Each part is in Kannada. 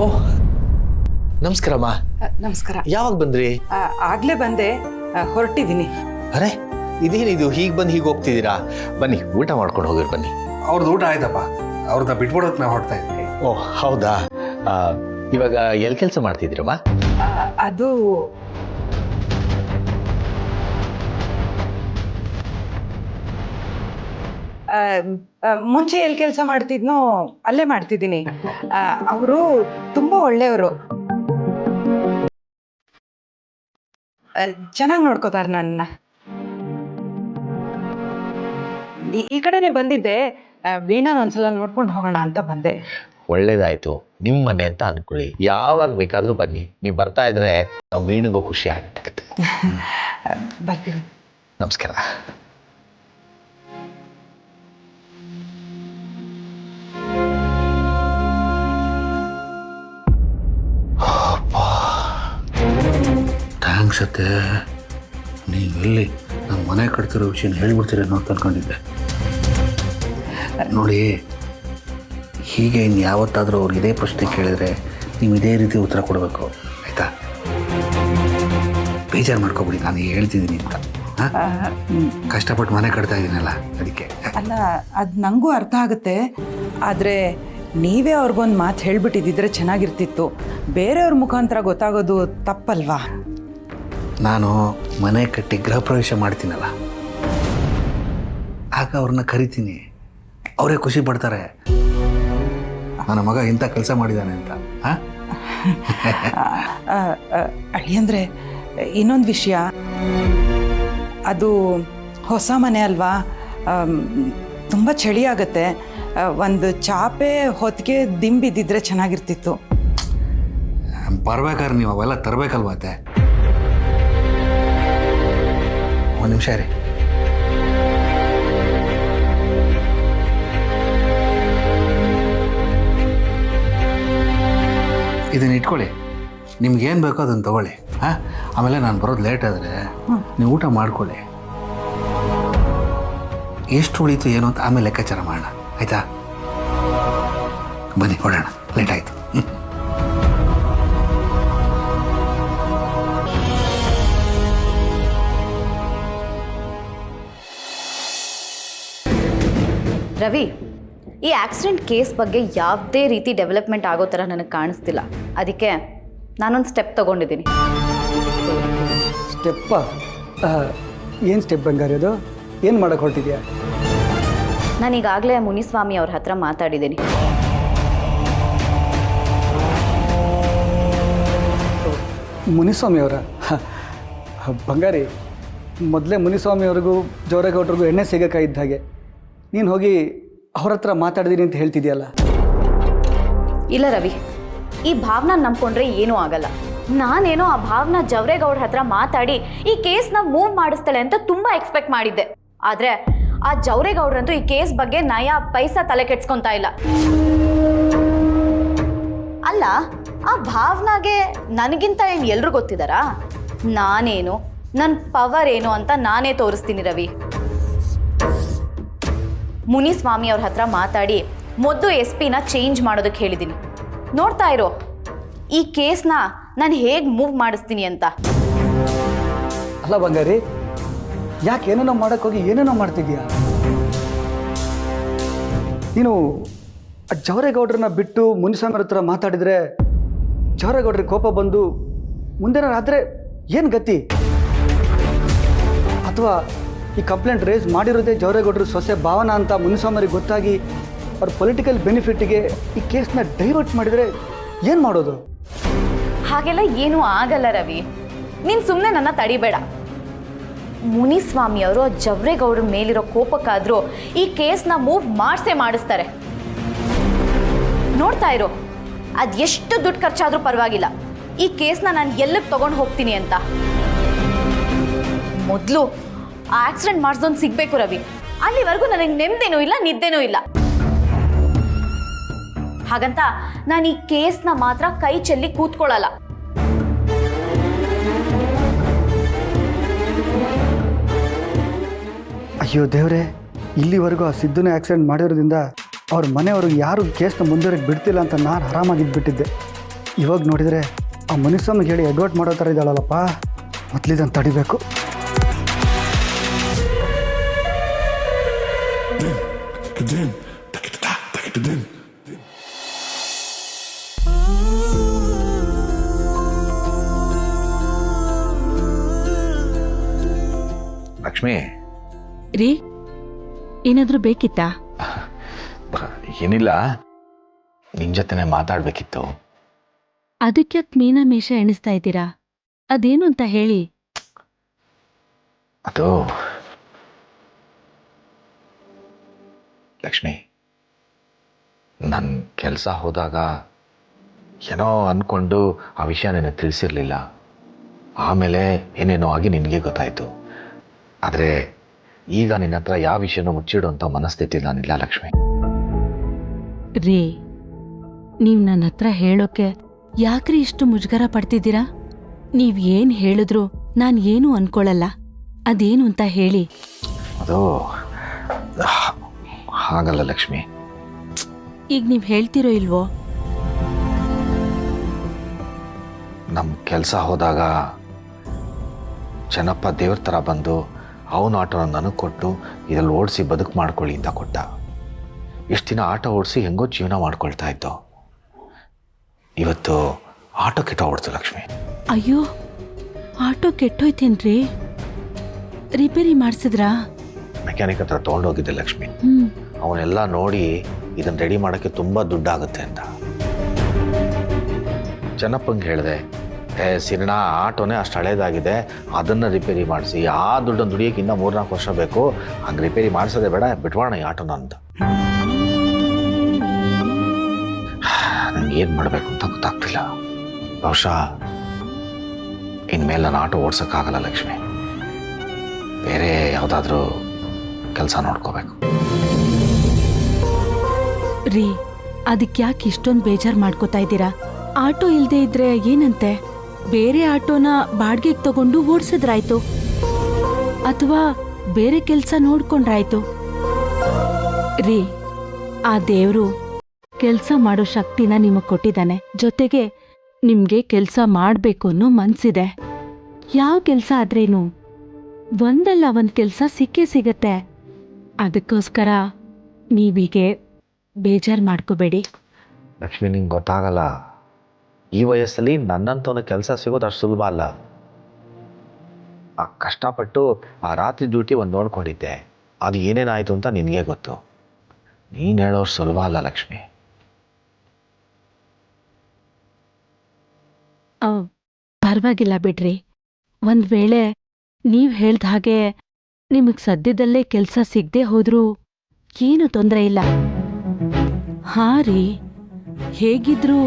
ಓಹ್ ನಮಸ್ಕಾರಮ್ಮ. ನಮಸ್ಕಾರ. ಯಾವಾಗ ಬಂದ್ರಿ? ಆಗ್ಲೇ ಬಂದೆ, ಹೊರಟಿದ್ದೀನಿ. ಅರೆ ಇದೇನಿದು ಹೀಗೆ ಬಂದು ಹೀಗೆ ಹೋಗ್ತಿದ್ದೀರಾ? ಬನ್ನಿ ಊಟ ಮಾಡ್ಕೊಂಡು ಹೋಗಿರ್ ಬನ್ನಿ. ಅವ್ರದ್ದು ಊಟ ಆಯ್ತಪ್ಪ, ಅವ್ರನ್ನ ಬಿಟ್ಬಿಡೋಕೆ ನಾವು ಹೊರಡ್ತಾ ಇದ್ವಿ. ಓಹ್ ಹೌದಾ. ಇವಾಗ ಎಲ್ಲಿ ಕೆಲಸ ಮಾಡ್ತಿದ್ದೀರಮ್ಮ? ಅದು ಮುಂಚೆ ಎಲ್ಲಿ ಕೆಲಸ ಮಾಡ್ತಿದ್ನೋ ಅಲ್ಲೇ ಮಾಡ್ತಿದ್ದೀನಿ. ಅವರು ತುಂಬಾ ಒಳ್ಳೆಯವರು, ಚೆನ್ನಾಗಿ ನೋಡ್ಕೋತಾರೆ ನನ್ನ. ಈ ಕಡೆನೆ ಬಂದಿದ್ದೆ, ವೀಣಾ ಒಂದ್ಸಲ ನೋಡ್ಕೊಂಡು ಹೋಗೋಣ ಅಂತ ಬಂದೆ. ಒಳ್ಳೇದಾಯ್ತು, ನಿಮ್ಮ ಮನೆ ಅಂತ ಅನ್ಕೊಳ್ಳಿ. ಯಾವಾಗ ಬೇಕಾದ್ರೂ ಬನ್ನಿ. ನೀವು ಬರ್ತಾ ಇದ್ರೆ ನಾವು ವೀಣಿಗೂ ಖುಷಿ ಆಗ್ತದೆ. ಬರ್ತೀನಿ. ನಮಸ್ಕಾರ. ಥ್ಯಾಂಕ್ಸ್ ಅತ್ತೆ. ನೀವೆಲ್ಲಿ ನಮ್ಮ ಮನೆ ಕಟ್ತಿರೋ ವಿಷಯನ ಹೇಳ್ಬಿಡ್ತೀರೇನೋ ಅಂತ ಅನ್ಕೊಂಡಿದ್ದೆ. ನೋಡಿ, ಹೀಗೆ ಇನ್ನು ಯಾವತ್ತಾದರೂ ಅವ್ರು ಇದೇ ಪ್ರಶ್ನೆ ಕೇಳಿದರೆ ನೀವು ಇದೇ ರೀತಿ ಉತ್ತರ ಕೊಡಬೇಕು, ಆಯಿತಾ? ಬೇಜಾರು ಮಾಡ್ಕೊಬಿಡಿ, ನಾನು ಹೇಳ್ತಿದ್ದೀನಿ ಅಂತ. ಕಷ್ಟಪಟ್ಟು ಮನೆ ಕಟ್ತಾ ಇದ್ದೀನಲ್ಲ, ಅದಕ್ಕೆ. ಅಲ್ಲ, ಅದು ನನಗೂ ಅರ್ಥ ಆಗುತ್ತೆ. ಆದರೆ ನೀವೇ ಅವ್ರಿಗೊಂದು ಮಾತು ಹೇಳ್ಬಿಟ್ಟಿದ್ದಿದ್ರೆ ಚೆನ್ನಾಗಿರ್ತಿತ್ತು. ಬೇರೆಯವ್ರ ಮುಖಾಂತರ ಗೊತ್ತಾಗೋದು ತಪ್ಪಲ್ವಾ? ನಾನು ಮನೆ ಕಟ್ಟಿ ಗೃಹ ಪ್ರವೇಶ ಮಾಡ್ತೀನಲ್ಲ, ಆಗ ಅವ್ರನ್ನ ಕರಿತೀನಿ, ಅವರೇ ಖುಷಿ ಪಡ್ತಾರೆ ನನ್ನ ಮಗ ಇಂಥ ಕೆಲಸ ಮಾಡಿದ್ದಾನೆ ಅಂತ. ಅಳಿಯಂದ್ರೆ ಇನ್ನೊಂದು ವಿಷಯ, ಅದು ಹೊಸ ಮನೆ ಅಲ್ವಾ, ತುಂಬ ಚಳಿ ಆಗುತ್ತೆ. ಒಂದು ಚಾಪೆ ಹೊತ್ತಿಗೆ ದಿಂಬಿದ್ದಿದ್ರೆ ಚೆನ್ನಾಗಿರ್ತಿತ್ತು. ಬರ್ಬೇಕಾದ್ರೆ ನೀವು ಅವೆಲ್ಲ ತರಬೇಕಲ್ವ ಅತ್ತೆ? ಒಂದು ನಿಮಿಷ ರೀ. ಇದನ್ನ ಇಟ್ಕೊಳ್ಳಿ, ನಿಮ್ಗೇನು ಬೇಕೋ ಅದನ್ನು ತಗೊಳ್ಳಿ. ಆಮೇಲೆ ನಾನು ಬರೋದು ಲೇಟ್ ಆದರೆ ನೀವು ಊಟ ಮಾಡ್ಕೊಳ್ಳಿ. ಎಷ್ಟು ಉಳೀತು ಏನು ಅಂತ ಆಮೇಲೆ ಲೆಕ್ಕಾಚಾರ ಮಾಡೋಣ, ಆಯಿತಾ? ಬನ್ನಿ ಹೊಡೋಣ, ಲೇಟ್ ಆಯಿತು. ರವಿ, ಈ ಆಕ್ಸಿಡೆಂಟ್ ಕೇಸ್ ಬಗ್ಗೆ ಯಾವುದೇ ರೀತಿ ಡೆವಲಪ್ಮೆಂಟ್ ಆಗೋ ಥರ ನನಗೆ ಕಾಣಿಸ್ತಿಲ್ಲ. ಅದಕ್ಕೆ ನಾನೊಂದು ಸ್ಟೆಪ್ ತೊಗೊಂಡಿದ್ದೀನಿ. ಸ್ಟೆಪ್ಪ? ಏನು ಸ್ಟೆಪ್ ಬಂಗಾರಿ? ಅದು ಏನು ಮಾಡೋಕ್ಕೆ ಹೊರಟಿದ್ಯಾ? ನಾನೀಗಾಗಲೇ ಮುನಿಸ್ವಾಮಿ ಅವ್ರ ಹತ್ರ ಮಾತಾಡಿದ್ದೀನಿ. ಮುನಿಸ್ವಾಮಿ ಅವರ? ಬಂಗಾರಿ, ಮೊದಲೇ ಮುನಿಸ್ವಾಮಿ ಅವ್ರಿಗೂ ಜೋರೇಗೌಡರಿಗೂ ಎಣ್ಣೆ ಸಿಗೋಕ್ಕಾಗಿದ್ದ ಹಾಗೆ ನೀನು ಹೋಗಿ ಅವ್ರ ಹತ್ರ ಮಾತಾಡಿದೀನಿ ಅಂತ ಹೇಳ್ತಿದ್ಯಲ್ಲ? ಇಲ್ಲ ರವಿ, ಈ ಭಾವನ ನಂಬ್ಕೊಂಡ್ರೆ ಏನೂ ಆಗಲ್ಲ. ನಾನೇನೋ ಆ ಭಾವನ ಜವರೇಗೌಡ್ರ ಹತ್ರ ಮಾತಾಡಿ ಈ ಕೇಸ್ನ ಮೂವ್ ಮಾಡಿಸ್ತಾಳೆ ಅಂತ ತುಂಬ ಎಕ್ಸ್ಪೆಕ್ಟ್ ಮಾಡಿದ್ದೆ. ಆದರೆ ಆ ಜವರೇಗೌಡ್ರಂತೂ ಈ ಕೇಸ್ ಬಗ್ಗೆ ನಯಾ ಪೈಸಾ ತಲೆ ಕೆಡ್ಸ್ಕೊತಾ ಇಲ್ಲ. ಅಲ್ಲ, ಆ ಭಾವನಾಗೆ ನನಗಿಂತ ಏನು ಎಲ್ಲರೂ ಗೊತ್ತಿದ್ದಾರಾ? ನಾನೇನು, ನನ್ನ ಪವರ್ ಏನು ಅಂತ ನಾನೇ ತೋರಿಸ್ತೀನಿ ರವಿ. ಮುನಿಸ್ವಾಮಿ ಅವ್ರ ಹತ್ರ ಮಾತಾಡಿ ಮೊದಲು SP ನ ಚೇಂಜ್ ಮಾಡೋದಕ್ಕೆ ಹೇಳಿದ್ದೀನಿ. ನೋಡ್ತಾ ಇರೋ, ಈ ಕೇಸ್ನ ನಾನು ಹೇಗೆ ಮೂವ್ ಮಾಡಿಸ್ತೀನಿ ಅಂತ. ಅಲ್ಲ ಬಂಗಾರಿ, ಯಾಕೆ ಏನೇನೋ ಮಾಡೋಕ್ಕೋಗಿ ಏನೇನೋ ಮಾಡ್ತಿದ್ಯಾ? ನೀನು ಜವರೇಗೌಡ್ರನ್ನ ಬಿಟ್ಟು ಮುನಿಸ್ವಾಮಿ ಅವ್ರ ಹತ್ರ ಮಾತಾಡಿದರೆ ಜವರೇಗೌಡ್ರಿಗೆ ಕೋಪ ಬಂದು ಮುಂದೇನಾದ್ರೆ ಏನು ಗತಿ? ಅಥವಾ ಈ ಕಂಪ್ಲೇಂಟ್ ರೇಸ್ ಮಾಡಿರೋದೇ ಜವರೇಗೌಡರು ಸೊಸೆ ಭಾವನಾ ಅಂತ ಮುನಿಸ್ವಾಮಿಯವ್ರಿಗೆ ಗೊತ್ತಾಗಿ ಅವ್ರ ಪೊಲಿಟಿಕಲ್ ಬೆನಿಫಿಟ್ಗೆ ಈ ಕೇಸ್ನ ಡೈವರ್ಟ್ ಮಾಡಿದರೆ ಏನು ಮಾಡೋದು? ಹಾಗೆಲ್ಲ ಏನೂ ಆಗಲ್ಲ ರವಿ, ನೀನು ಸುಮ್ಮನೆ ನನ್ನ ತಡಿಬೇಡ. ಮುನಿಸ್ವಾಮಿ ಅವರು ಜವರೇಗೌಡ್ರ ಮೇಲಿರೋ ಕೋಪಕ್ಕಾದರೂ ಈ ಕೇಸ್ನ ಮೂವ್ ಮಾಡಿಸ್ತಾರೆ. ನೋಡ್ತಾ ಇರೋ, ಅದು ಎಷ್ಟು ದುಡ್ಡು ಖರ್ಚಾದರೂ ಪರವಾಗಿಲ್ಲ, ಈ ಕೇಸ್ನ ನಾನು ಎಲ್ಲಿಗೆ ತೊಗೊಂಡು ಹೋಗ್ತೀನಿ ಅಂತ. ಮೊದಲು ಆ ಆಕ್ಸಿಡೆಂಟ್ ಮಾಡಿಸೋದು ಸಿಗಬೇಕು ರವಿ. ಅಲ್ಲಿವರೆಗೂ ನನಗೆ ನೆಮ್ಮದಿನೂ ಇಲ್ಲ, ನಿದ್ದೆನೂ ಇಲ್ಲ. ಹಾಗಂತ ನಾನು ಈ ಕೇಸ್ನ ಮಾತ್ರ ಕೈ ಚೆಲ್ಲಿ ಕೂತ್ಕೊಳ್ಳಲ್ಲ. ಅಯ್ಯೋ ದೇವ್ರೆ, ಇಲ್ಲಿವರೆಗೂ ಆ ಸಿದ್ದುನೇ ಆಕ್ಸಿಡೆಂಟ್ ಮಾಡಿರೋದ್ರಿಂದ ಅವ್ರ ಮನೆಯವ್ರಿಗೆ ಯಾರು ಕೇಸ್ನ ಮುಂದುವರೆಗೆ ಬಿಡ್ತಿಲ್ಲ ಅಂತ ನಾನು ಆರಾಮಾಗಿದ್ದುಬಿಟ್ಟಿದ್ದೆ. ಇವಾಗ ನೋಡಿದರೆ ಆ ಮುನಿಸ್ವಾಮಿಗೆ ಹೇಳಿ ಎಡ್ವರ್ಟ್ ಮಾಡೋ ಥರ ಇದ್ದಾಳಲ್ಲಪ್ಪ, ಮೊದಲಿದಂತ ತಡಿಬೇಕು. ಲಕ್ಷ್ಮಿ, ರೀ ಏನಾದರೂ ಬೇಕಿತ್ತಾ? ಏನಿಲ್ಲ, ನಿನ್ ಜೊತೆನೆ ಮಾತಾಡ್ಬೇಕಿತ್ತು. ಅದಕ್ಯಾಕೆ ಮೀನಾಮೇಷ ಎಣಿಸ್ತಾ ಇದ್ದೀರಾ? ಅದೇನು ಅಂತ ಹೇಳಿ. ಅದು ಲಕ್ಷ್ಮಿ, ನನ್ನ ಕೆಲಸ ಹೋದಾಗ ಏನೋ ಅಂದ್ಕೊಂಡು ಆ ವಿಷಯ ನಿನಗೆ ತಿಳಿಸಿರ್ಲಿಲ್ಲ. ಆಮೇಲೆ ಏನೇನೋ ಆಗಿ ನಿನಗೆ ಗೊತ್ತಾಯಿತು. ಆದರೆ ಈಗ ನಿನ್ನ ಹತ್ರ ಯಾವ ವಿಷಯನೂ ಮುಚ್ಚಿಡುವಂಥ ಮನಸ್ಥಿತಿ ನಾನಿಲ್ಲ ಲಕ್ಷ್ಮಿ. ರೀ, ನೀವು ನನ್ನ ಹತ್ರ ಹೇಳೋಕೆ ಯಾಕ್ರಿ ಇಷ್ಟು ಮುಜುಗರ ಪಡ್ತಿದ್ದೀರಾ? ನೀವ್ ಏನ್ ಹೇಳಿದ್ರು ನಾನು ಏನೂ ಅನ್ಕೊಳ್ಳಲ್ಲ. ಅದೇನು ಅಂತ ಹೇಳಿ. ಅದು ಹಾಗಲ್ಲ ಲಕ್ಷ್ಮಿ. ಈಗ ನೀವು ಹೇಳ್ತಿರೋ ಇಲ್ವೋ? ನಮ್ಮ ಕೆಲಸ ಹೋದಾಗ ಚೆನ್ನಪ್ಪ ದೇವ್ರ ಥರ ಬಂದು ಅವನ ಆಟೋನ ನನಗೆ ಕೊಟ್ಟು ಇದರಲ್ಲಿ ಓಡಿಸಿ ಬದುಕು ಮಾಡ್ಕೊಳ್ಳಿ ಅಂತ ಕೊಟ್ಟ. ಇಷ್ಟು ದಿನ ಆಟೋ ಓಡಿಸಿ ಹೆಂಗೋ ಜೀವನ ಮಾಡ್ಕೊಳ್ತಾ ಇದ್ದೋ. ಇವತ್ತು ಆಟೋ ಕೆಟ್ಟೋಗ್ಬಿಡ್ತು ಲಕ್ಷ್ಮಿ. ಅಯ್ಯೋ, ಆಟೋ ಕೆಟ್ಟೋಯ್ತೇನ್ರಿ? ರಿಪೇರಿ ಮಾಡಿಸಿದ್ರಾ? ಮೆಕ್ಯಾನಿಕ್ ಹತ್ರ ತೊಗೊಂಡೋಗಿದ್ದೆ ಲಕ್ಷ್ಮಿ. ಅವನೆಲ್ಲ ನೋಡಿ ಇದನ್ನು ರೆಡಿ ಮಾಡೋಕ್ಕೆ ತುಂಬ ದುಡ್ಡಾಗುತ್ತೆ ಅಂತ. ಚೆನ್ನಪ್ಪಂಗೆ ಹೇಳಿದೆ, ಸಿರಣ ಆಟೋನೇ ಅಷ್ಟು ಹಳೇದಾಗಿದೆ, ಅದನ್ನು ರಿಪೇರಿ ಮಾಡಿಸಿ, ಆ ದುಡ್ಡನ್ನು ದುಡಿಯೋಕೆ ಇನ್ನೂ 3-4 ವರ್ಷ ಬೇಕು, ಹಂಗೆ ರಿಪೇರಿ ಮಾಡಿಸೋದೇ ಬೇಡ, ಬಿಟ್ವಾಣ ಈ ಆಟೋನ ಅಂತ. ನಂಗೆ ಏನು ಮಾಡಬೇಕು ಅಂತ ಗೊತ್ತಾಗ್ತಿಲ್ಲ. ಬಹುಶಃ ಇನ್ಮೇಲೆ ನಾನು ಆಟೋ ಓಡ್ಸೋಕ್ಕಾಗಲ್ಲ ಲಕ್ಷ್ಮಿ. ಬೇರೆ ಯಾವುದಾದ್ರೂ ಕೆಲಸ ನೋಡ್ಕೋಬೇಕು. ರೀ, ಅದಕ್ಕೆ ಯಾಕೆ ಇಷ್ಟೊಂದು ಬೇಜಾರು ಮಾಡ್ಕೋತಾ ಇದ್ದೀರಾ? ಆಟೋ ಇಲ್ಲದೆ ಇದ್ರೆ ಏನಂತೆ? ಬೇರೆ ಆಟೋನ ಬಾಡ್ಗೆಗೆ ತಗೊಂಡು ಓಡಿಸಿದ್ರಾಯ್ತು, ಅಥವಾ ಬೇರೆ ಕೆಲಸ ನೋಡ್ಕೊಂಡ್ರಾಯ್ತು. ರೀ, ಆ ದೇವ್ರು ಕೆಲಸ ಮಾಡೋ ಶಕ್ತಿನ ನಿಮಗೆ ಕೊಟ್ಟಿದ್ದಾನೆ. ಜೊತೆಗೆ ನಿಮ್ಗೆ ಕೆಲಸ ಮಾಡಬೇಕು ಅನ್ನೋ ಮನ್ಸಿದೆ. ಯಾವ ಕೆಲಸ ಆದ್ರೇನು ಒಂದಲ್ಲ ಒಂದು ಕೆಲಸ ಸಿಕ್ಕೇ ಸಿಗತ್ತೆ. ಅದಕ್ಕೋಸ್ಕರ ನೀವೀಗೆ ಬೇಜಾರು ಮಾಡ್ಕೋಬೇಡಿ. ಲಕ್ಷ್ಮಿ, ನಿಂಗೆ ಗೊತ್ತಾಗಲ್ಲ, ಈ ವಯಸ್ಸಲ್ಲಿ ನನ್ನಂತವನ ಕೆಲಸ ಸಿಗೋದು ಅಷ್ಟು ಸುಲಭ ಅಲ್ಲ. ಆ ಕಷ್ಟಪಟ್ಟು ಆ ರಾತ್ರಿ ಡ್ಯೂಟಿ ಒಂದು ನೋಡ್ಕೊಂಡಿದ್ದೆ, ಅದು ಏನೇನಾಯಿತು ಅಂತ ನಿನಗೆ ಗೊತ್ತು. ನೀನು ಹೇಳೋರು ಸುಲಭ ಅಲ್ಲ ಲಕ್ಷ್ಮಿ. ಪರವಾಗಿಲ್ಲ ಬಿಡ್ರಿ. ಒಂದು ವೇಳೆ ನೀವು ಹೇಳ್ದ ಹಾಗೆ ನಿಮಗೆ ಸದ್ಯದಲ್ಲೇ ಕೆಲಸ ಸಿಗದೆ ಹೋದ್ರೂ ಏನು ತೊಂದರೆ ಇಲ್ಲ. ಹಾ ರೀ, ಹೇಗಿದ್ರೂ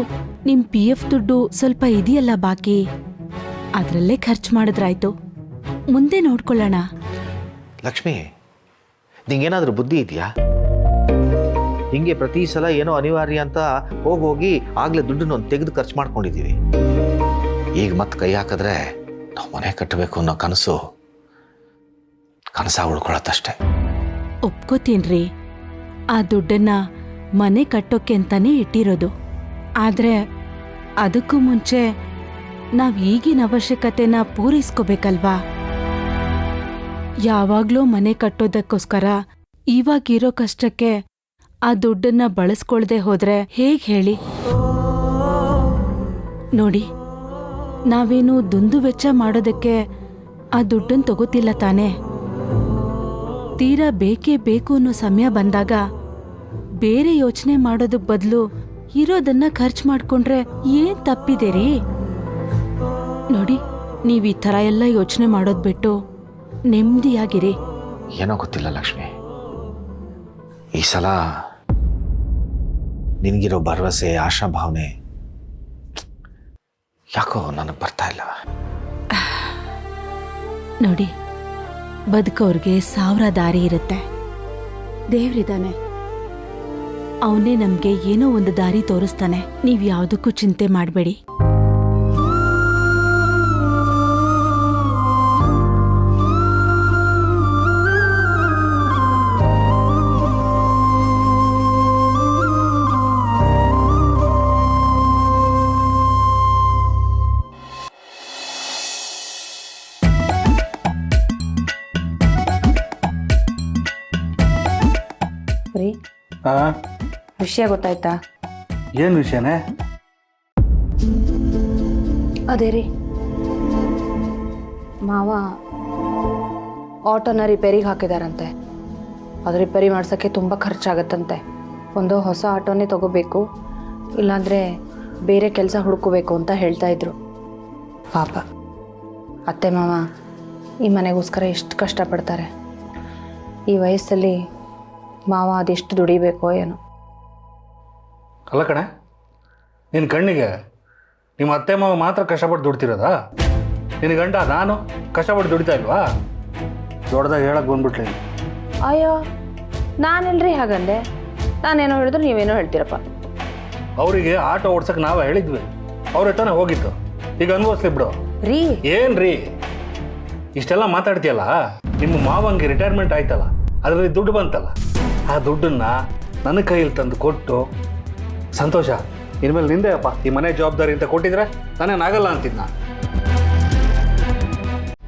ನಿಮ್ಮ PF ದುಡ್ಡು ಸ್ವಲ್ಪ ಇದೆಯಲ್ಲ ಬಾಕಿ, ಅದರಲ್ಲೇ ಖರ್ಚು ಮಾಡಿದ್ರಾಯ್ತು. ಮುಂದೆ ನೋಡ್ಕೊಳ್ಳೋಣ. ಲಕ್ಷ್ಮಿ, ನಿಂಗೇನಾದರೂ ಬುದ್ಧಿ ಇದೆಯಾ? ಹಿಂಗೆ ಪ್ರತಿ ಸಲ ಏನೋ ಅನಿವಾರ್ಯ ಅಂತ ಹೋಗಿ ಆಗಲೇ ದುಡ್ಡನ್ನು ತೆಗೆದು ಖರ್ಚು ಮಾಡ್ಕೊಂಡಿದ್ದೀವಿ. ಈಗ ಮತ್ತೆ ಕೈ ಹಾಕಿದ್ರೆ ನಾವು ಮನೆ ಕಟ್ಟಬೇಕು ಅನ್ನೋ ಕನಸಾಗಿ ಉಳ್ಕೊಳತ್ತಷ್ಟೆ. ಒಪ್ಕೋತೀನ್ರಿ, ಆ ದುಡ್ಡನ್ನ ಮನೆ ಕಟ್ಟೋಕೆ ಅಂತಾನೆ ಇಟ್ಟಿರೋದು. ಆದ್ರೆ ಅದಕ್ಕೂ ಮುಂಚೆ ನಾವ್ ಈಗಿನ ಅವಶ್ಯಕತೆನ ಪೂರೈಸ್ಕೋಬೇಕಲ್ವಾ? ಯಾವಾಗ್ಲೂ ಮನೆ ಕಟ್ಟೋದಕ್ಕೋಸ್ಕರ ಇವಾಗಿರೋ ಕಷ್ಟಕ್ಕೆ ಆ ದುಡ್ಡನ್ನ ಬಳಸ್ಕೊಳ್ದೆ ಹೋದ್ರೆ ಹೇಗ್ ಹೇಳಿ? ನೋಡಿ, ನಾವೇನು ದುಂದು ವೆಚ್ಚ ಮಾಡೋದಕ್ಕೆ ಆ ದುಡ್ಡನ್ನು ತಗೋತಿಲ್ಲ ತಾನೇ. ತೀರಾ ಬೇಕೇ ಬೇಕು ಅನ್ನೋ ಸಮಯ ಬಂದಾಗ ಬೇರೆ ಯೋಚನೆ ಮಾಡೋದಕ್ ಬದಲು ಇರೋದನ್ನ ಖರ್ಚು ಮಾಡ್ಕೊಂಡ್ರೆ ಏನ್ ತಪ್ಪಿದೆ ರೀ? ನೋಡಿ, ನೀವ್ ಈ ಥರ ಎಲ್ಲ ಯೋಚನೆ ಮಾಡೋದ್ ಬಿಟ್ಟು ನೆಮ್ಮದಿಯಾಗಿರಿ. ಏನೋ ಗೊತ್ತಿಲ್ಲ ಲಕ್ಷ್ಮಿ, ಈ ಸಲ ನಿನಗಿರೋ ಭರವಸೆ, ಆಶಾಭಾವನೆ ಯಾಕೋ ನನಗೆ ಬರ್ತಾ ಇಲ್ಲ. ನೋಡಿ, ಬದುಕೋರ್ಗೆ 1000 ದಾರಿ ಇರುತ್ತೆ. ದೇವ್ರಿದಾನೆ, ಅವನೇ ನಮ್ಗೆ ಏನೋ ಒಂದು ದಾರಿ ತೋರಿಸ್ತಾನೆ. ನೀವ್ ಯಾವುದಕ್ಕೂ ಚಿಂತೆ ಮಾಡಬೇಡಿ. ರೀ ಹಾಂ, ವಿಷಯ ಗೊತ್ತಾಯ್ತಾ? ಏನು ವಿಷಯನೇ? ಅದೇ ರೀ, ಮಾವ ಆಟೋನ ರಿಪೇರಿಗೆ ಹಾಕಿದಾರಂತೆ. ಅದು ರಿಪೇರಿ ಮಾಡ್ಸೋಕ್ಕೆ ತುಂಬ ಖರ್ಚಾಗತ್ತಂತೆ. ಒಂದು ಹೊಸ ಆಟೋನೇ ತಗೋಬೇಕು, ಇಲ್ಲಾಂದರೆ ಬೇರೆ ಕೆಲಸ ಹುಡ್ಕೋಬೇಕು ಅಂತ ಹೇಳ್ತಾ ಇದ್ರು. ಪಾಪ ಅತ್ತೆ ಮಾವ ಈ ಮನೆಗೋಸ್ಕರ ಎಷ್ಟು ಕಷ್ಟಪಡ್ತಾರೆ. ಈ ವಯಸ್ಸಲ್ಲಿ ಮಾವ ಅದೆಷ್ಟು ದುಡಿಬೇಕೋ ಏನೋ. ಅಲ್ಲ ಕಣೆ, ನಿನ್ನ ಕಣ್ಣಿಗೆ ನಿಮ್ಮ ಅತ್ತೆ ಮಾವ ಮಾತ್ರ ಕಷ್ಟಪಟ್ಟು ದುಡ್ತಿರೋದಾ? ನಿನ್ನ ಗಂಡ ನಾನು ಕಷ್ಟಪಟ್ಟು ದುಡಿತಾ ಇಲ್ವಾ? ದೊಡ್ಡದಾಗಿ ಹೇಳಕ್ಕೆ ಬಂದ್ಬಿಟ್ಲಿ. ಅಯ್ಯೋ, ನಾನೆಲ್ರಿ ಹಾಗಂದೆ. ನಾನೇನೋ ಹೇಳಿದ್ರು ನೀವೇನೋ ಹೇಳ್ತೀರಪ್ಪ. ಅವರಿಗೆ ಆಟೋ ಓಡ್ಸಕ್ಕೆ ನಾವೇ ಹೇಳಿದ್ವಿ, ಅವ್ರ ತಾನೇ ಹೋಗಿತ್ತು. ಈಗ ಅನ್ಭವಿಸ್ಲಿ ಬಿಡು. ರೀ ಏನು ರೀ ಇಷ್ಟೆಲ್ಲ ಮಾತಾಡ್ತೀಯಲ್ಲ? ನಿಮ್ಮ ಮಾವಂಗೆ ರಿಟೈರ್ಮೆಂಟ್ ಆಯ್ತಲ್ಲ, ಅದರಲ್ಲಿ ದುಡ್ಡು ಬಂತಲ್ಲ, ಆ ದುಡ್ಡನ್ನು ನನ್ನ ಕೈಯಲ್ಲಿ ತಂದು ಕೊಟ್ಟು ಸಂತೋಷ, ಇನ್ಮೇಲೆ ನಿಂದೆ ಅಪ್ಪ ಈ ಮನೆ ಜವಾಬ್ದಾರಿ ಅಂತ ಕೊಟ್ಟಿದ್ರೆ ನಾನೇನಾಗಲ್ಲ ಅಂತಿದ್ನ.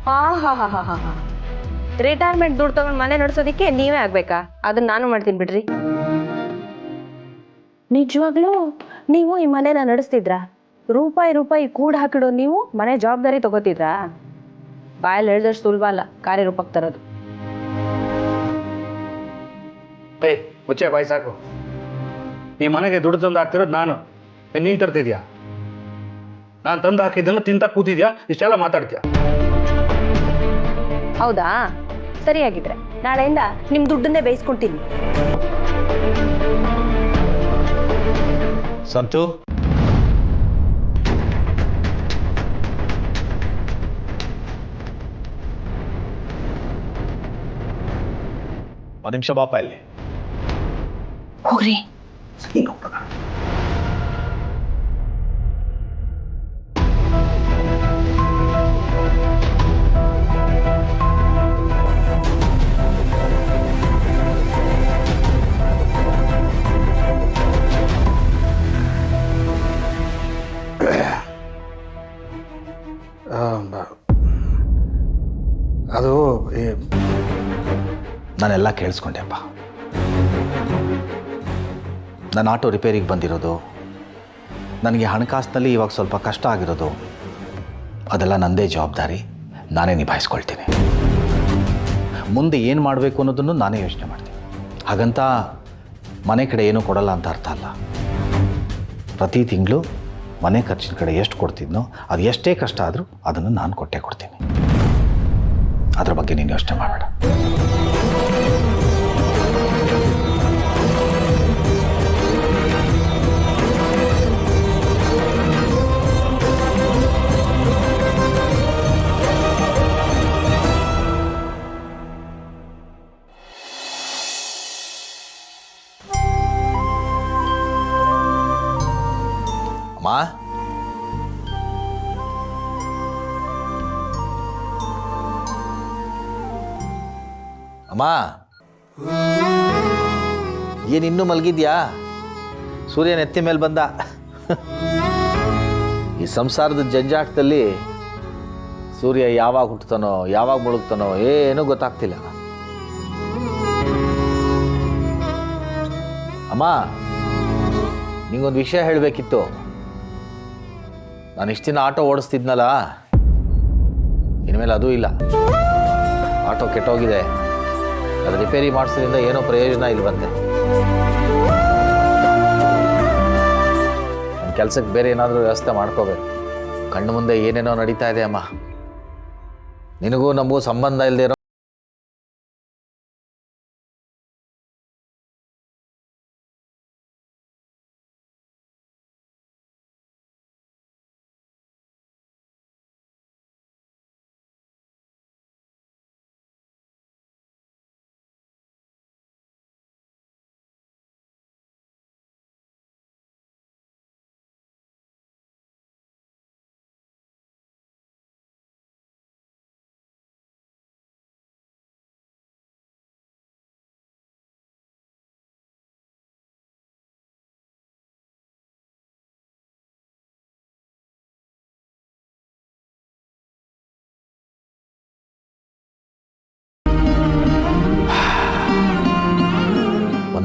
ಹಾ ರಿಟೈರ್ಮೆಂಟ್ ದುಡ್ಡು ತಗೊಂಡು ಮನೆ ನಡೆಸೋದಕ್ಕೆ ನೀವೇ ಆಗ್ಬೇಕಾ? ಅದನ್ನ ನಾನು ಮಾಡ್ತೀನಿ ಬಿಡ್ರಿ. ನಿಜವಾಗ್ಲೂ ನೀವು ಈ ಮನೆನ ನಡೆಸ್ತಿದ್ರಾ? ರೂಪಾಯಿ ಕೂಡ ಹಾಕಿಡೋ ನೀವು ಮನೆ ಜವಾಬ್ದಾರಿ ತಗೋತಿದ್ರಾ? ಬಾಯಲ್ಲಿ ಹೇಳಿದಷ್ಟು ಸುಲಭ ಅಲ್ಲ ಕಾರ್ಯರೂಪಕ್ಕೆ ತರೋದು. ಮುಚ್ಚೆ ಬಾಯಿ ಸಾಕು. ಈ ಮನೆಗೆ ದುಡ್ಡು ತಂದು ಹಾಕ್ತಿರೋದು ನಾನು, ನೀನು ತರ್ತಿದ್ಯಾ? ನಾನು ತಂದು ಹಾಕಿದ್ದನ್ನು ತಿಂತ ಕೂತಿದ್ಯಾ? ಇಷ್ಟೆಲ್ಲ ಮಾತಾಡ್ತೀಯಾ? ಹೌದಾ? ಸರಿಯಾಗಿದ್ರೆ ನಾಳೆಯಿಂದ ನಿಮ್ಮ ದುಡ್ಡನ್ನೇ ಬೇಯಿಸ್ಕೊಂತೀನಿ. ಸಂತು, ಒಂದು ನಿಮಿಷ ಬಾಪ ಇಲ್ಲಿ. ಹೋಗ್ರಿ. ಅದು ನಾನೆಲ್ಲ ಕೇಳಿಸ್ಕೊಂಡೆಪ್ಪ. ನನ್ನ ಆಟೋ ರಿಪೇರಿಗೆ ಬಂದಿರೋದು, ನನಗೆ ಹಣಕಾಸಿನಲ್ಲಿ ಇವಾಗ ಸ್ವಲ್ಪ ಕಷ್ಟ ಆಗಿರೋದು, ಅದೆಲ್ಲ ನನ್ನದೇ ಜವಾಬ್ದಾರಿ, ನಾನೇ ನಿಭಾಯಿಸ್ಕೊಳ್ತೀನಿ. ಮುಂದೆ ಏನು ಮಾಡಬೇಕು ಅನ್ನೋದನ್ನು ನಾನೇ ಯೋಚನೆ ಮಾಡ್ತೀನಿ. ಹಾಗಂತ ಮನೆ ಕಡೆ ಏನೂ ಕೊಡಲ್ಲ ಅಂತ ಅರ್ಥ ಅಲ್ಲ. ಪ್ರತಿ ತಿಂಗಳು ಮನೆ ಖರ್ಚಿನ ಕಡೆ ಎಷ್ಟು ಕೊಡ್ತಿದ್ನೋ ಅದು ಎಷ್ಟೇ ಕಷ್ಟ ಆದರೂ ಅದನ್ನು ನಾನು ಕೊಟ್ಟೇ ಕೊಡ್ತೀನಿ. ಅದ್ರ ಬಗ್ಗೆ ನೀನು ಯೋಚನೆ ಮಾಡಬೇಡ. ಅಮ್ಮ, ಅಮ್ಮ, ಏನಿನ್ನೂ ಮಲಗಿದ್ಯಾ? ಸೂರ್ಯನ ಎತ್ತಿ ಮೇಲೆ ಬಂದ. ಈ ಸಂಸಾರದ ಜಂಜಾಟದಲ್ಲಿ ಸೂರ್ಯ ಯಾವಾಗ ಹುಟ್ಟುತ್ತಾನೋ ಯಾವಾಗ ಮುಳುಗ್ತಾನೋ ಏನೂ ಗೊತ್ತಾಗ್ತಿಲ್ಲ. ಅಮ್ಮ, ನಿಂಗೊಂದು ವಿಷಯ ಹೇಳಬೇಕಿತ್ತು. ನಾನು ಇಷ್ಟು ದಿನ ಆಟೋ ಓಡಿಸ್ತಿದ್ನಲ್ಲ, ಇನ್ಮೇಲೆ ಅದೂ ಇಲ್ಲ. ಆಟೋ ಕೆಟ್ಟೋಗಿದೆ, ಅದು ರಿಪೇರಿ ಮಾಡಿಸೋದ್ರಿಂದ ಏನೋ ಪ್ರಯೋಜನ ಇಲ್ಲಿ ಬಂದೆ. ನನ್ನ ಕೆಲಸಕ್ಕೆ ಬೇರೆ ಏನಾದರೂ ವ್ಯವಸ್ಥೆ ಮಾಡ್ಕೋಬೇಕು. ಕಣ್ಣು ಮುಂದೆ ಏನೇನೋ ನಡೀತಾ ಇದೆ ಅಮ್ಮ. ನಿನಗೂ ನಮಗೂ ಸಂಬಂಧ ಇಲ್ಲದೆ ಇರೋ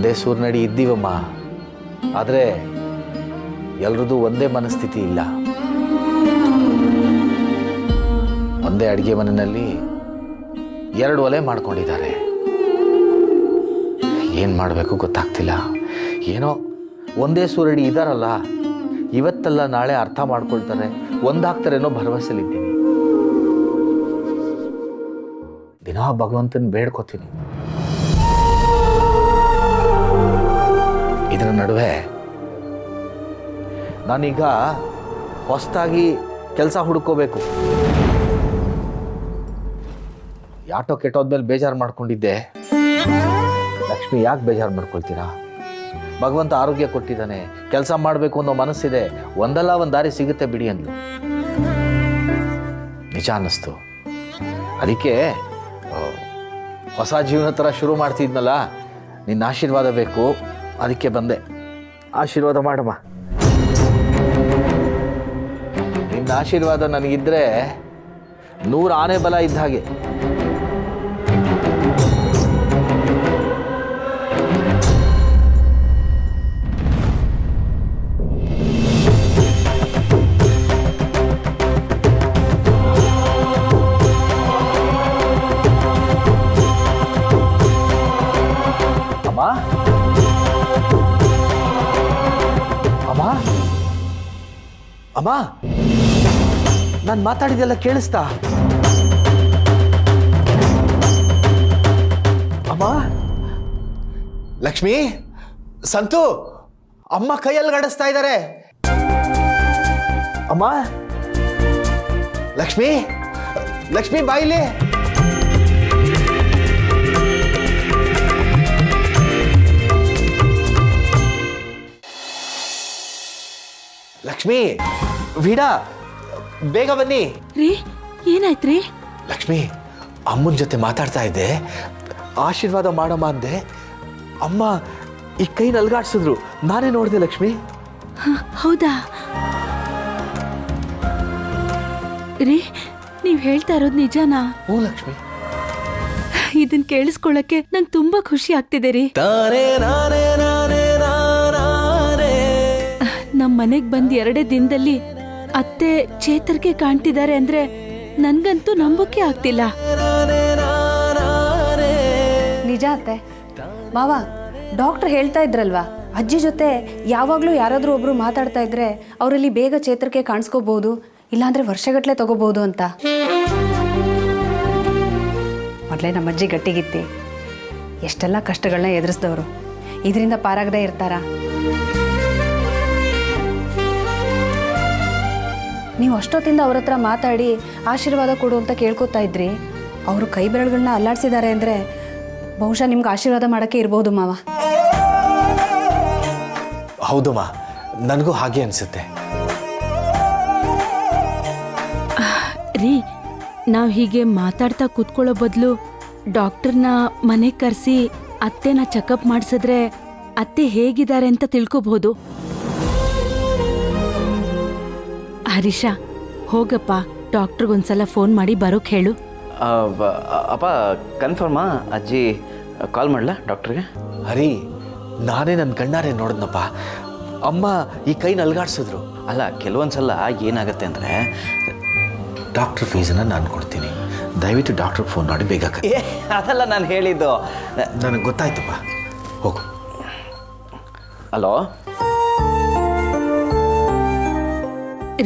ಒಂದೇ ಸೂರ್ನಡಿ ಇದ್ದೀವಮ್ಮ. ಆದರೆ ಎಲ್ರದ್ದು ಒಂದೇ ಮನಸ್ಥಿತಿ ಇಲ್ಲ. ಒಂದೇ ಅಡುಗೆ ಮನೆಯಲ್ಲಿ 2 ಒಲೆ ಮಾಡ್ಕೊಂಡಿದ್ದಾರೆ. ಏನು ಮಾಡಬೇಕು ಗೊತ್ತಾಗ್ತಿಲ್ಲ. ಏನೋ ಒಂದೇ ಸೂರಡಿ ಇದ್ದಾರಲ್ಲ, ಇವತ್ತಲ್ಲ ನಾಳೆ ಅರ್ಥ ಮಾಡ್ಕೊಳ್ತಾರೆ, ಒಂದಾಗ್ತಾರೇನೋ ಭರವಸೆಲಿದ್ದೀನಿ. ದಿನಾ ಭಗವಂತನ ಬೇಡ್ಕೋತೀನಿ. ಇದರ ನಡುವೆ ನಾನೀಗ ಹೊಸದಾಗಿ ಕೆಲಸ ಹುಡ್ಕೋಬೇಕು. ಯಾಟೋ ಕೆಟ್ಟೋದ್ಮೇಲೆ ಬೇಜಾರು ಮಾಡ್ಕೊಂಡಿದ್ದೆ. ಲಕ್ಷ್ಮಿ, ಯಾಕೆ ಬೇಜಾರು ಮಾಡ್ಕೊಳ್ತೀರಾ? ಭಗವಂತ ಆರೋಗ್ಯ ಕೊಟ್ಟಿದ್ದಾನೆ, ಕೆಲಸ ಮಾಡಬೇಕು ಅನ್ನೋ ಮನಸ್ಸಿದೆ, ಒಂದಲ್ಲ ಒಂದು ದಾರಿ ಸಿಗುತ್ತೆ ಬಿಡಿ ಅಂದ್ಲು. ನಿಜ ಅನ್ನಿಸ್ತು. ಅದಕ್ಕೆ ಹೊಸ ಜೀವನ ಥರ ಶುರು ಮಾಡ್ತಿದ್ನಲ್ಲ, ನಿನ್ನ ಆಶೀರ್ವಾದ ಬೇಕು, ಅದಕ್ಕೆ ಬಂದೆ. ಆಶೀರ್ವಾದ ಮಾಡಮ್ಮ. ನಿನ್ನ ಆಶೀರ್ವಾದ ನನಗಿದ್ರೆ 100 ಆನೆ ಬಲ ಇದ್ದ ಹಾಗೆ. ಅಮ್ಮ, ನಾನು ಮಾತಾಡಿದೆಲ್ಲ ಕೇಳಿಸ್ತಾ? ಅಮ್ಮ, ಲಕ್ಷ್ಮಿ, ಸಂತು, ಅಮ್ಮ ಕೈಯಲ್ಲಿ ಗಡಿಸ್ತಾ ಇದ್ದಾರೆ. ಅಮ್ಮ, ಲಕ್ಷ್ಮಿ, ಲಕ್ಷ್ಮಿ ಬಾಯಿಲಿ. ಲಕ್ಷ್ಮಿ, ವೀಣಾ, ಬೇಗ ಬನ್ನಿ. ರೀ, ಏನಾಯ್ತ್ರಿ? ಲಕ್ಷ್ಮಿ, ಅಮ್ಮನ ಜೊತೆ ಮಾತಾಡ್ತಾ ಇದ್ದೆ, ಆಶೀರ್ವಾದ ಮಾಡಮ್ಮ ಅಂದೆ. ಅಮ್ಮ ಈ ಕೈ ನಲ್ಗಾಡ್ಸಿದ್ರು, ನಾನೇ ನೋಡಿದೆ ಲಕ್ಷ್ಮಿ. ಹೌದಾ ರೀ? ನೀವ್ ಹೇಳ್ತಾ ಇರೋದು ನಿಜಾನಾ? ಹ್ಞೂ ಲಕ್ಷ್ಮಿ. ಇದನ್ ಕೇಳಿಸ್ಕೊಳ್ಳಕ್ಕೆ ನಂಗೆ ತುಂಬಾ ಖುಷಿ ಆಗ್ತಿದೆ ರೀ. ನಮ್ ಮನೆಗ್ ಬಂದ್ 2 ದಿನದಲ್ಲಿ ಅತ್ತೆ ಚೇತರ್ಗೆ ಕಾಣ್ತಿದ್ದಾರೆ ಅಂದ್ರೆ ನನ್ಗಂತೂ ನಂಬೋಕೆ ಆಗ್ತಿಲ್ಲ. ನಿಜ ಅತ್ತೆ. ಮಾವ, ಡಾಕ್ಟರ್ ಹೇಳ್ತಾ ಇದ್ರಲ್ವಾ, ಅಜ್ಜಿ ಜೊತೆ ಯಾವಾಗಲೂ ಯಾರಾದರೂ ಒಬ್ರು ಮಾತಾಡ್ತಾ ಇದ್ರೆ ಅವರಲ್ಲಿ ಬೇಗ ಚೇತರಿಕೆ ಕಾಣಿಸ್ಕೋಬಹುದು, ಇಲ್ಲಾಂದ್ರೆ ವರ್ಷಗಟ್ಟಲೆ ತಗೋಬಹುದು ಅಂತ. ಮೊದಲೇ ನಮ್ಮ ಅಜ್ಜಿ ಗಟ್ಟಿಗಿತ್ತಿ, ಎಷ್ಟೆಲ್ಲ ಕಷ್ಟಗಳನ್ನ ಎದುರಿಸಿದವರು, ಇದರಿಂದ ಪಾರಾಗದೇ ಇರ್ತಾರ? ನೀವು ಅಷ್ಟೊತ್ತಿಂದ ಅವ್ರ ಹತ್ರ ಮಾತಾಡಿ ಆಶೀರ್ವಾದ ಕೊಡು ಅಂತ ಕೇಳ್ಕೊತಾ ಇದ್ರಿ. ಅವರು ಕೈ ಬೆರಳುಗಳನ್ನ ಅಲ್ಲಾಡಿಸಿದ್ದಾರೆ ಅಂದರೆ ಬಹುಶಃ ನಿಮ್ಗೆ ಆಶೀರ್ವಾದ ಮಾಡೋಕ್ಕೆ ಇರ್ಬೋದು ಮಾವ. ಹೌದಮ್ಮ, ನನಗೂ ಹಾಗೆ ಅನಿಸುತ್ತೆ. ರೀ, ನಾವು ಹೀಗೆ ಮಾತಾಡ್ತಾ ಕೂತ್ಕೊಳ್ಳೋ ಬದಲು ಡಾಕ್ಟರ್ನ ಮನೆಗೆ ಕರೆಸಿ ಅತ್ತೆನ ಚೆಕಪ್ ಮಾಡಿಸಿದ್ರೆ ಅತ್ತೆ ಹೇಗಿದ್ದಾರೆ ಅಂತ ತಿಳ್ಕೊಬಹುದು. ಹರೀಶಾ, ಹೋಗಪ್ಪ, ಡಾಕ್ಟ್ರಿಗೊಂದ್ಸಲ ಫೋನ್ ಮಾಡಿ ಬರೋಕ್ ಹೇಳು. ಅಪ್ಪ, ಕನ್ಫರ್ಮಾ? ಅಜ್ಜಿ ಕಾಲ್ ಮಾಡಲಾ ಡಾಕ್ಟ್ರಿಗೆ? ಹರಿ, ನಾನೇ ನನ್ನ ಕಣ್ಣಾರೆ ನೋಡಿದ್ನಪ್ಪ. ಅಮ್ಮ ಈ ಕೈ ನಲ್ಗಾಡ್ಸಿದ್ರು. ಅಲ್ಲ, ಕೆಲವೊಂದ್ಸಲ ಏನಾಗುತ್ತೆ ಅಂದರೆ, ಡಾಕ್ಟ್ರ್ ಫೀಸನ್ನು ನಾನು ಕೊಡ್ತೀನಿ, ದಯವಿಟ್ಟು ಡಾಕ್ಟ್ರಿಗೆ ಫೋನ್ ಮಾಡಿ ಬೇಗ. ಅದಲ್ಲ ನಾನು ಹೇಳಿದ್ದು. ನನಗೆ ಗೊತ್ತಾಯ್ತಪ್ಪ, ಹೋಗು. ಹಲೋ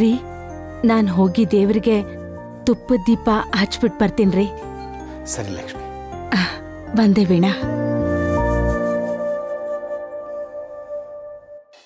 ರೀ, ನಾನು ಹೋಗಿ ದೇವ್ರಿಗೆ ತುಪ್ಪದ ದೀಪ ಹಚ್ಬಿಟ್ಟು ಬರ್ತೀನಿ ರೀ. ಸರಿ ಲಕ್ಷ್ಮಿ. ಬಂದೆ ವೀಣಾ.